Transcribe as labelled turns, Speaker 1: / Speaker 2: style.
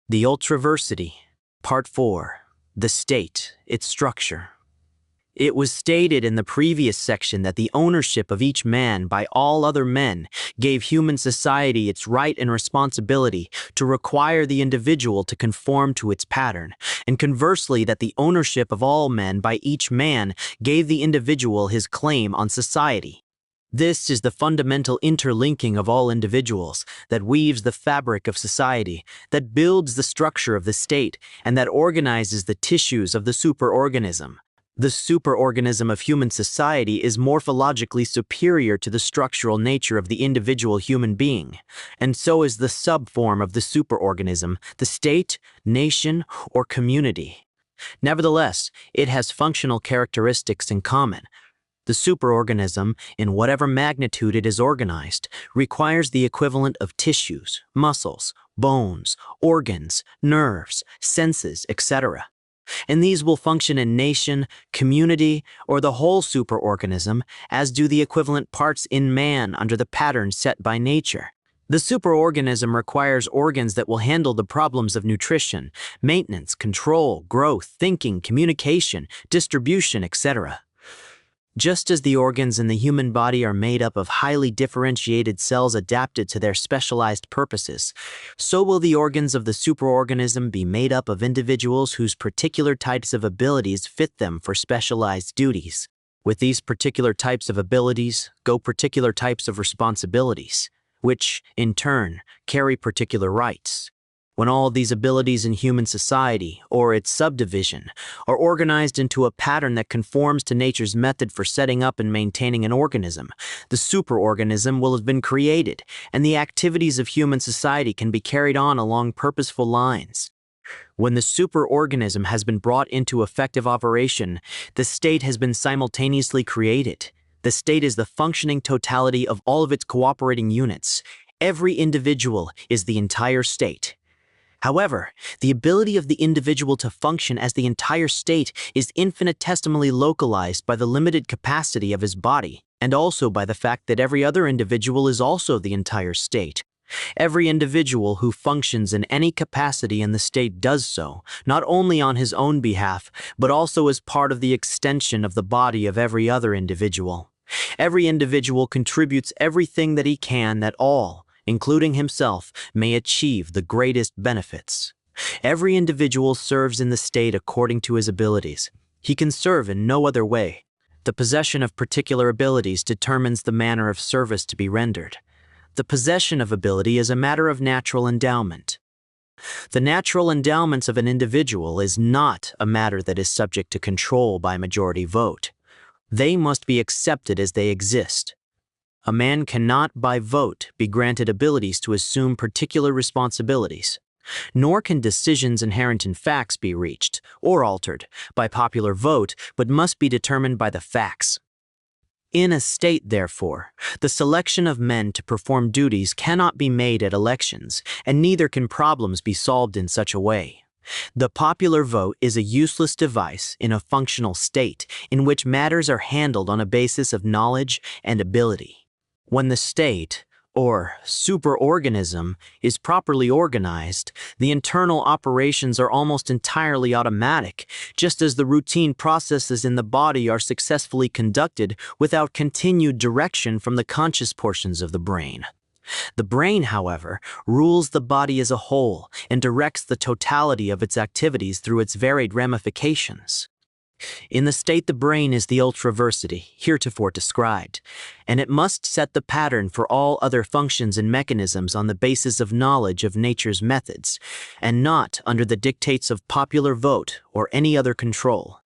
Speaker 1: The Ultraversity, Part 4, The State, Its Structure. It was stated in the previous section that the ownership of each man by all other men gave human society its right and responsibility to require the individual to conform to its pattern, and conversely that the ownership of all men by each man gave the individual his claim on society. This is the fundamental interlinking of all individuals that weaves the fabric of society, that builds the structure of the state, and that organizes the tissues of the superorganism. The superorganism of human society is morphologically superior to the structural nature of the individual human being, and so is the subform of the superorganism, the state, nation, or community. Nevertheless, it has functional characteristics in common. The superorganism, in whatever magnitude it is organized, requires the equivalent of tissues, muscles, bones, organs, nerves, senses, etc. And these will function in nation, community, or the whole superorganism, as do the equivalent parts in man under the pattern set by nature. The superorganism requires organs that will handle the problems of nutrition, maintenance, control, growth, thinking, communication, distribution, etc. Just as the organs in the human body are made up of highly differentiated cells adapted to their specialized purposes, so will the organs of the superorganism be made up of individuals whose particular types of abilities fit them for specialized duties. With these particular types of abilities go particular types of responsibilities, which, in turn, carry particular rights. When all these abilities in human society, or its subdivision, are organized into a pattern that conforms to nature's method for setting up and maintaining an organism, the superorganism will have been created, and the activities of human society can be carried on along purposeful lines. When the superorganism has been brought into effective operation, the state has been simultaneously created. The state is the functioning totality of all of its cooperating units. Every individual is the entire state. However, the ability of the individual to function as the entire state is infinitesimally localized by the limited capacity of his body, and also by the fact that every other individual is also the entire state. Every individual who functions in any capacity in the state does so, not only on his own behalf, but also as part of the extension of the body of every other individual. Every individual contributes everything that he can that all, including himself, may achieve the greatest benefits. Every individual serves in the state according to his abilities. He can serve in no other way. The possession of particular abilities determines the manner of service to be rendered. The possession of ability is a matter of natural endowment. The natural endowments of an individual is not a matter that is subject to control by majority vote. They must be accepted as they exist. A man cannot, by vote, be granted abilities to assume particular responsibilities, nor can decisions inherent in facts be reached, or altered, by popular vote, but must be determined by the facts. In a state, therefore, the selection of men to perform duties cannot be made at elections, and neither can problems be solved in such a way. The popular vote is a useless device in a functional state in which matters are handled on a basis of knowledge and ability. When the state, or superorganism, is properly organized, the internal operations are almost entirely automatic, just as the routine processes in the body are successfully conducted without continued direction from the conscious portions of the brain. The brain, however, rules the body as a whole and directs the totality of its activities through its varied ramifications. In the state, the brain is the ultraversity, heretofore described, and it must set the pattern for all other functions and mechanisms on the basis of knowledge of nature's methods, and not under the dictates of popular vote or any other control.